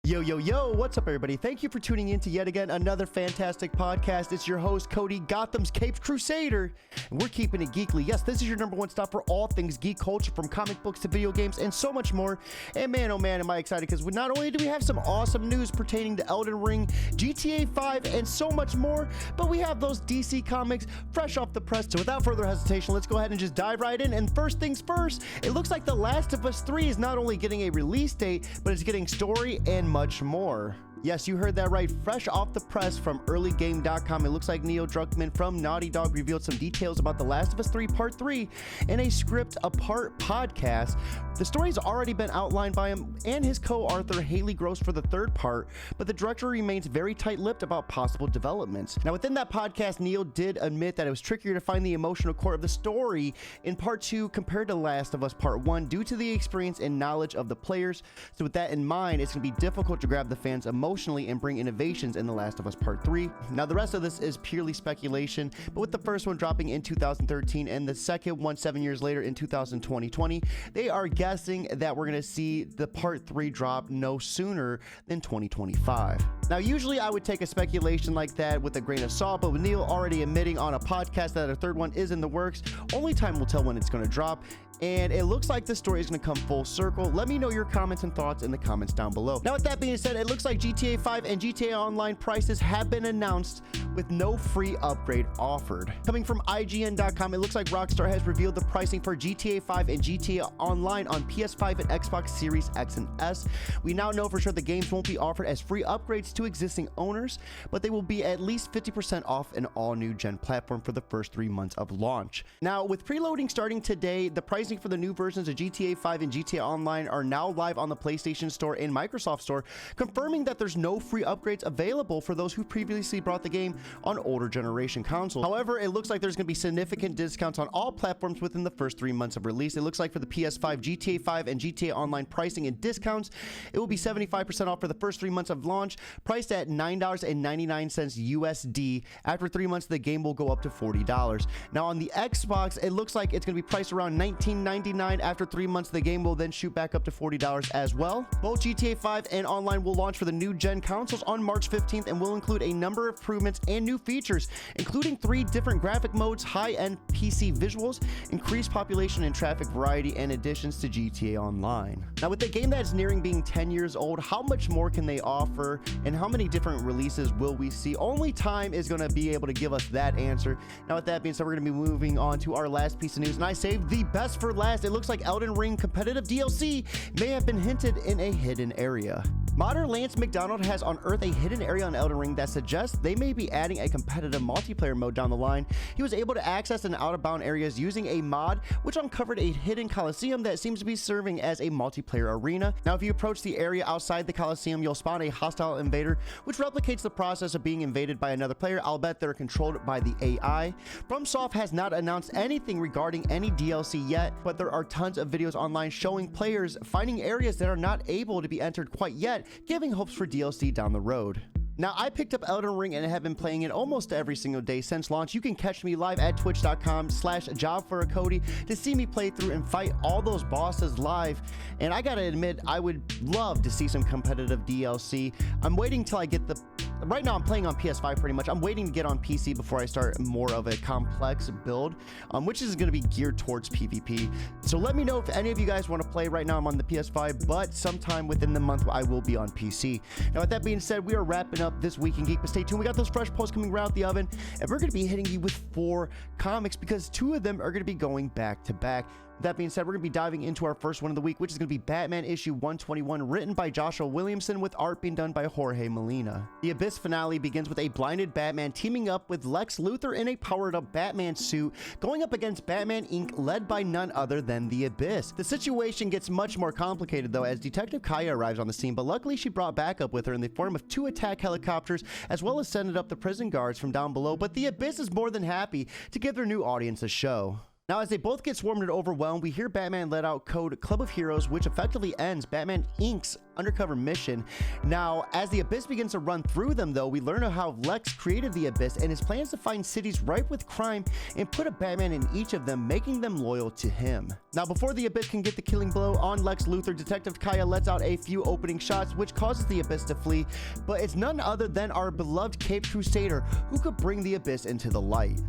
Yo, yo, yo, what's up, everybody? Thank you for tuning in to yet again another fantastic podcast. It's your host, Cody, Gotham's Caped Crusader, and we're keeping it geekly. Yes, this is your number one stop for all things geek culture, from comic books to video games and so much more. And man, oh man, am I excited, because not only do we have some awesome news pertaining to Elden Ring, GTA 5, and so much more, but we have those DC comics fresh off the press. So without further hesitation, let's go ahead and just dive right in. And first things first, it looks like The Last of Us 3 is not only getting a release date, but it's getting story and much more. Yes, you heard that right. Fresh off the press from earlygame.com, it looks like Neil Druckmann from Naughty Dog revealed some details about The Last of Us 3 Part 3 in a Script Apart podcast. The story's already been outlined by him and his co-author Haley Gross for the third part, but the director remains very tight-lipped about possible developments. Now, within that podcast, Neil did admit that it was trickier to find the emotional core of the story in Part 2 compared to Last of Us Part 1 due to the experience and knowledge of the players. So with that in mind, it's going to be difficult to grab the fans emotionally and bring innovations in The Last of Us Part 3. Now, the rest of this is purely speculation, but with the first one dropping in 2013 and the second one 7 years later in 2020, they are guessing that we're going to see the Part 3 drop no sooner than 2025. Now, usually I would take a speculation like that with a grain of salt, but with Neil already admitting on a podcast that a third one is in the works, only time will tell when it's going to drop. And it looks like the story is going to come full circle. Let me know your comments and thoughts in the comments down below. Now, with that being said, it looks like GTA 5 and GTA Online prices have been announced with no free upgrade offered. Coming from IGN.com, it looks like Rockstar has revealed the pricing for GTA 5 and GTA Online on PS5 and Xbox Series X and S. We now know for sure the games won't be offered as free upgrades to existing owners, but they will be at least 50% off an all-new gen platform for the first 3 months of launch. Now, with preloading starting today, the pricing for the new versions of GTA 5 and GTA Online are now live on the PlayStation Store and Microsoft Store, confirming that there's no free upgrades available for those who previously bought the game on older generation consoles. However, it looks like there's going to be significant discounts on all platforms within the first 3 months of release. It looks like for the PS5, GTA 5 and GTA Online pricing and discounts, it will be 75% off for the first 3 months of launch, priced at $9.99 USD. After 3 months, the game will go up to $40. Now, on the Xbox, it looks like it's going to be priced around $19.99. After 3 months, the game will then shoot back up to $40 as well. Both GTA 5 and Online will launch for the new gen consoles on March 15th and will include a number of improvements and new features, including 3 different graphic modes, high-end PC visuals, increased population and traffic variety, and additions to GTA Online. Now, with the game that's nearing being 10 years old, how much more can they offer, and how many different releases will we see? Only time is going to be able to give us that answer. Now, with that being said, we're going to be moving on to our last piece of news, and I saved the best for last. It looks like Elden Ring competitive DLC may have been hinted in a hidden area. Modder Lance McDonald has unearthed a hidden area on Elden Ring that suggests they may be adding a competitive multiplayer mode down the line. He was able to access an out-of-bound areas using a mod, which uncovered a hidden coliseum that seems to be serving as a multiplayer arena. Now, if you approach the area outside the coliseum, you'll spawn a hostile invader, which replicates the process of being invaded by another player. I'll bet they're controlled by the AI. FromSoft has not announced anything regarding any DLC yet, but there are tons of videos online showing players finding areas that are not able to be entered quite yet, giving hopes for DLC down the road. Now, I picked up Elden Ring and have been playing it almost every single day since launch. You can catch me live at twitch.com/jobforacody to see me play through and fight all those bosses live. And I gotta admit, I would love to see some competitive DLC. I'm waiting till I get the... Right now, I'm playing on PS5 pretty much. I'm waiting to get on PC before I start more of a complex build, which is going to be geared towards PvP. So let me know if any of you guys want to play. Right now, I'm on the PS5, but sometime within the month, I will be on PC. Now, with that being said, we are wrapping up this week in Geek, but stay tuned. We got those fresh posts coming right out the oven, and we're going to be hitting you with 4 comics because 2 of them are going to be going back to back. That being said, we're going to be diving into our first one of the week, which is going to be Batman issue 121, written by Joshua Williamson with art being done by Jorge Molina. The Abyss finale begins with a blinded Batman teaming up with Lex Luthor in a powered-up Batman suit, going up against Batman Inc., led by none other than the Abyss. The situation gets much more complicated, though, as Detective Kaya arrives on the scene, but luckily she brought backup with her in the form of 2 attack helicopters, as well as sending up the prison guards from down below, but the Abyss is more than happy to give their new audience a show. Now, as they both get swarmed and overwhelmed, we hear Batman let out code Club of Heroes, which effectively ends Batman Inc.'s undercover mission. Now, as the Abyss begins to run through them, though, we learn of how Lex created the Abyss and his plans to find cities ripe with crime and put a Batman in each of them, making them loyal to him. Now, before the Abyss can get the killing blow on Lex Luthor, Detective Kaya lets out a few opening shots, which causes the Abyss to flee, but it's none other than our beloved Caped Crusader who could bring the Abyss into the light.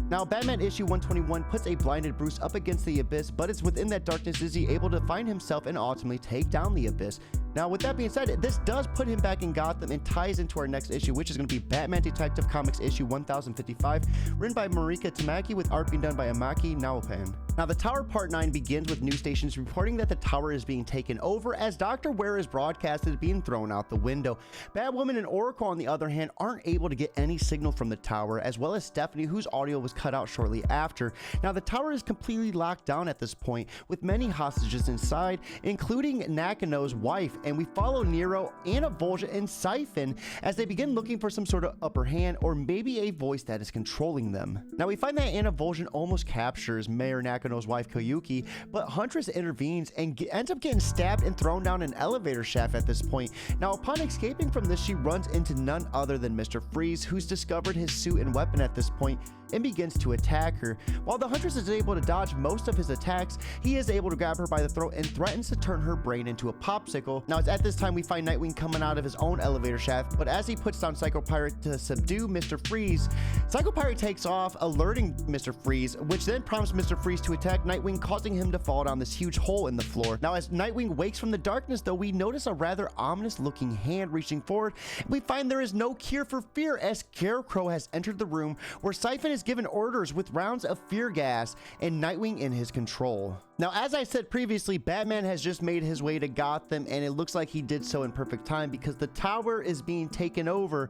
Now, Batman issue 121 puts a blinded Bruce up against the Abyss, but it's within that darkness is he able to find himself and ultimately take down the Abyss. Now, with that being said, this does put him back in Gotham and ties into our next issue, which is going to be Batman Detective Comics issue 1055, written by Marika Tamaki with art being done by Amaki Nawapan. Now, the Tower Part 9 begins with news stations reporting that the tower is being taken over as Dr. Ware is broadcasted being thrown out the window. Batwoman and Oracle, on the other hand, aren't able to get any signal from the tower, as well as Stephanie, whose audio was cut out shortly after. Now, the tower is completely locked down at this point, with many hostages inside, including Nakano's wife, and we follow Nero, Anna Volja, and Siphon as they begin looking for some sort of upper hand or maybe a voice that is controlling them. Now, we find that Anna Volja almost captures Mayor Nakano's wife Koyuki, but Huntress intervenes and ends up getting stabbed and thrown down an elevator shaft at this point. Now, upon escaping from this, she runs into none other than Mr. Freeze, who's discovered his suit and weapon at this point and begins to attack her. While the Huntress is able to dodge most of his attacks, he is able to grab her by the throat and threatens to turn her brain into a popsicle. Now, it's at this time we find Nightwing coming out of his own elevator shaft, but as he puts down Psycho Pirate to subdue Mr. Freeze, Psycho Pirate takes off, alerting Mr. Freeze, which then prompts Mr. Freeze to attack Nightwing, causing him to fall down this huge hole in the floor. Now, as Nightwing wakes from the darkness, though, we notice a rather ominous looking hand reaching forward. We find there is no cure for fear as Scarecrow has entered the room, where Siphon is given orders with rounds of fear gas and Nightwing in his control. Now, as I said previously, Batman has just made his way to Gotham, and it looks like he did so in perfect time because the tower is being taken over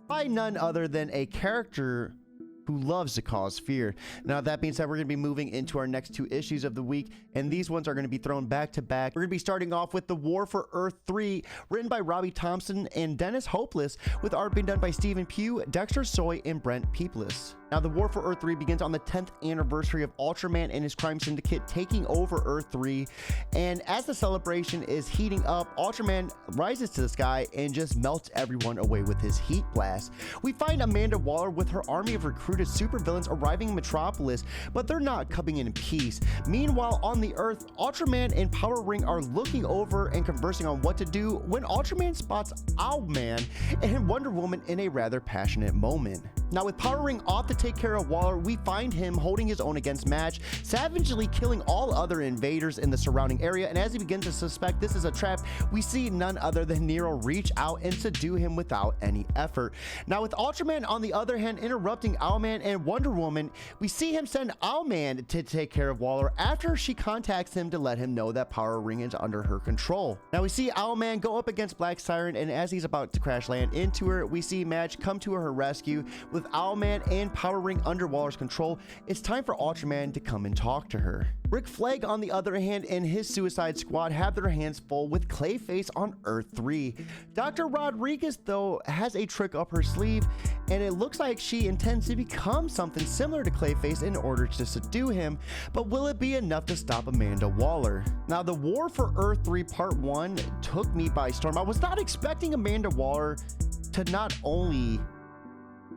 by none other than a character who loves to cause fear. Now, that being said, we're going to be moving into our next two issues of the week, and these ones are going to be thrown back to back. We're going to be starting off with The War for Earth 3, written by Robbie Thompson and Dennis Hopeless, with art being done by Stephen Pugh, Dexter Soy, and Brent Peepless. Now, The War for Earth 3 begins on the 10th anniversary of Ultraman and his crime syndicate taking over Earth 3, and as the celebration is heating up, Ultraman rises to the sky and just melts everyone away with his heat blast. We find Amanda Waller with her army of recruited supervillains arriving in Metropolis, but they're not coming in peace. Meanwhile, on the Earth, Ultraman and Power Ring are looking over and conversing on what to do when Ultraman spots Owlman and Wonder Woman in a rather passionate moment. Now, with Power Ring off to take care of Waller, we find him holding his own against Madge, savagely killing all other invaders in the surrounding area, and as he begins to suspect this is a trap, we see none other than Nero reach out and subdue him without any effort. Now, with Ultraman, on the other hand, interrupting Owlman and Wonder Woman, we see him send Owlman to take care of Waller after she contacts him to let him know that Power Ring is under her control. Now, we see Owlman go up against Black Siren, and as he's about to crash land into her, we see Madge come to her rescue. With Owlman and Power Ring under Waller's control, it's time for Ultraman to come and talk to her. Rick Flag, on the other hand, and his Suicide Squad have their hands full with Clayface on Earth 3. Dr. Rodriguez, though, has a trick up her sleeve, and it looks like she intends to become something similar to Clayface in order to subdue him, but will it be enough to stop Amanda Waller? Now, The War for Earth 3 Part 1 took me by storm. I was not expecting Amanda Waller to not only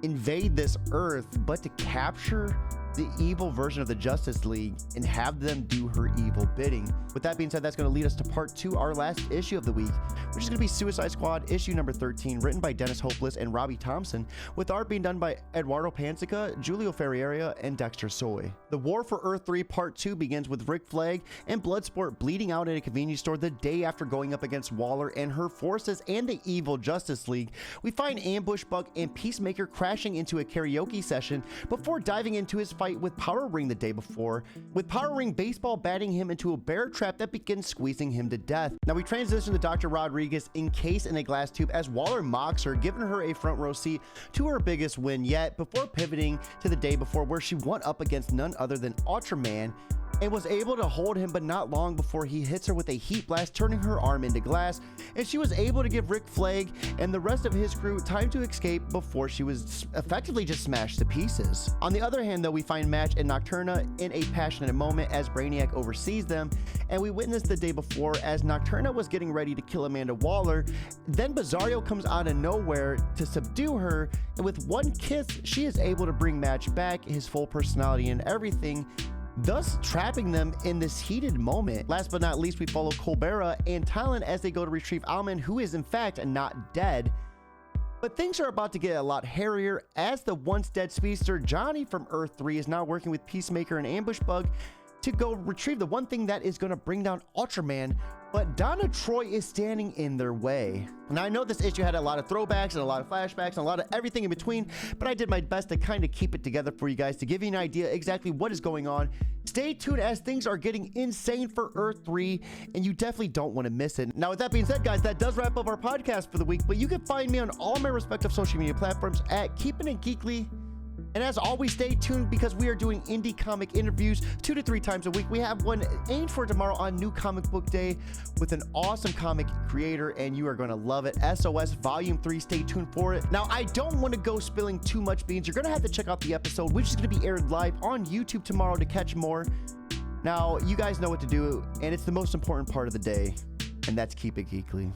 invade this Earth, but to capture the evil version of the Justice League and have them do her evil bidding. With that being said, that's going to lead us to part 2, our last issue of the week, which is going to be Suicide Squad issue number 13, written by Dennis Hopeless and Robbie Thompson, with art being done by Eduardo Pansica, Julio Ferreira, and Dexter Soy. The War for Earth 3 Part 2 begins with Rick Flag and Bloodsport bleeding out at a convenience store the day after going up against Waller and her forces and the evil Justice League. We find Ambush Bug and Peacemaker crashing into a karaoke session before diving into his fight with Power Ring the day before, with Power Ring baseball batting him into a bear trap that begins squeezing him to death. Now, we transition to Dr. Rodriguez encased in a glass tube as Waller mocks her, giving her a front row seat to her biggest win yet, before pivoting to the day before, where she went up against none other than Ultraman and was able to hold him, but not long before he hits her with a heat blast, turning her arm into glass, and she was able to give Rick Flag and the rest of his crew time to escape before she was effectively just smashed to pieces. On the other hand, though, we find Match and Nocturna in a passionate moment as Brainiac oversees them, and we witnessed the day before as Nocturna was getting ready to kill Amanda Waller. Then Bizarro comes out of nowhere to subdue her, and with one kiss, she is able to bring Match back, his full personality and everything, thus trapping them in this heated moment. Last but not least, we follow Colbera and Talon as they go to retrieve Alman, who is in fact not dead. But things are about to get a lot hairier as the once dead speedster Johnny from Earth 3 is now working with Peacemaker and Ambush Bug to go retrieve the one thing that is going to bring down Ultraman, but Donna Troy is standing in their way. Now, I know this issue had a lot of throwbacks and a lot of flashbacks and a lot of everything in between, but I did my best to kind of keep it together for you guys to give you an idea exactly what is going on. Stay tuned as things are getting insane for Earth 3, and you definitely don't want to miss it. Now, with that being said, guys, that does wrap up our podcast for the week, but you can find me on all my respective social media platforms at Keeping It Geekly. And as always, stay tuned because we are doing indie comic interviews 2 to 3 times a week. We have one aimed for tomorrow on New Comic Book Day with an awesome comic creator, and you are going to love it. SOS Volume 3, stay tuned for it. Now, I don't want to go spilling too much beans. You're going to have to check out the episode, which is going to be aired live on YouTube tomorrow to catch more. Now, you guys know what to do, and it's the most important part of the day, and that's Keep It Geekly.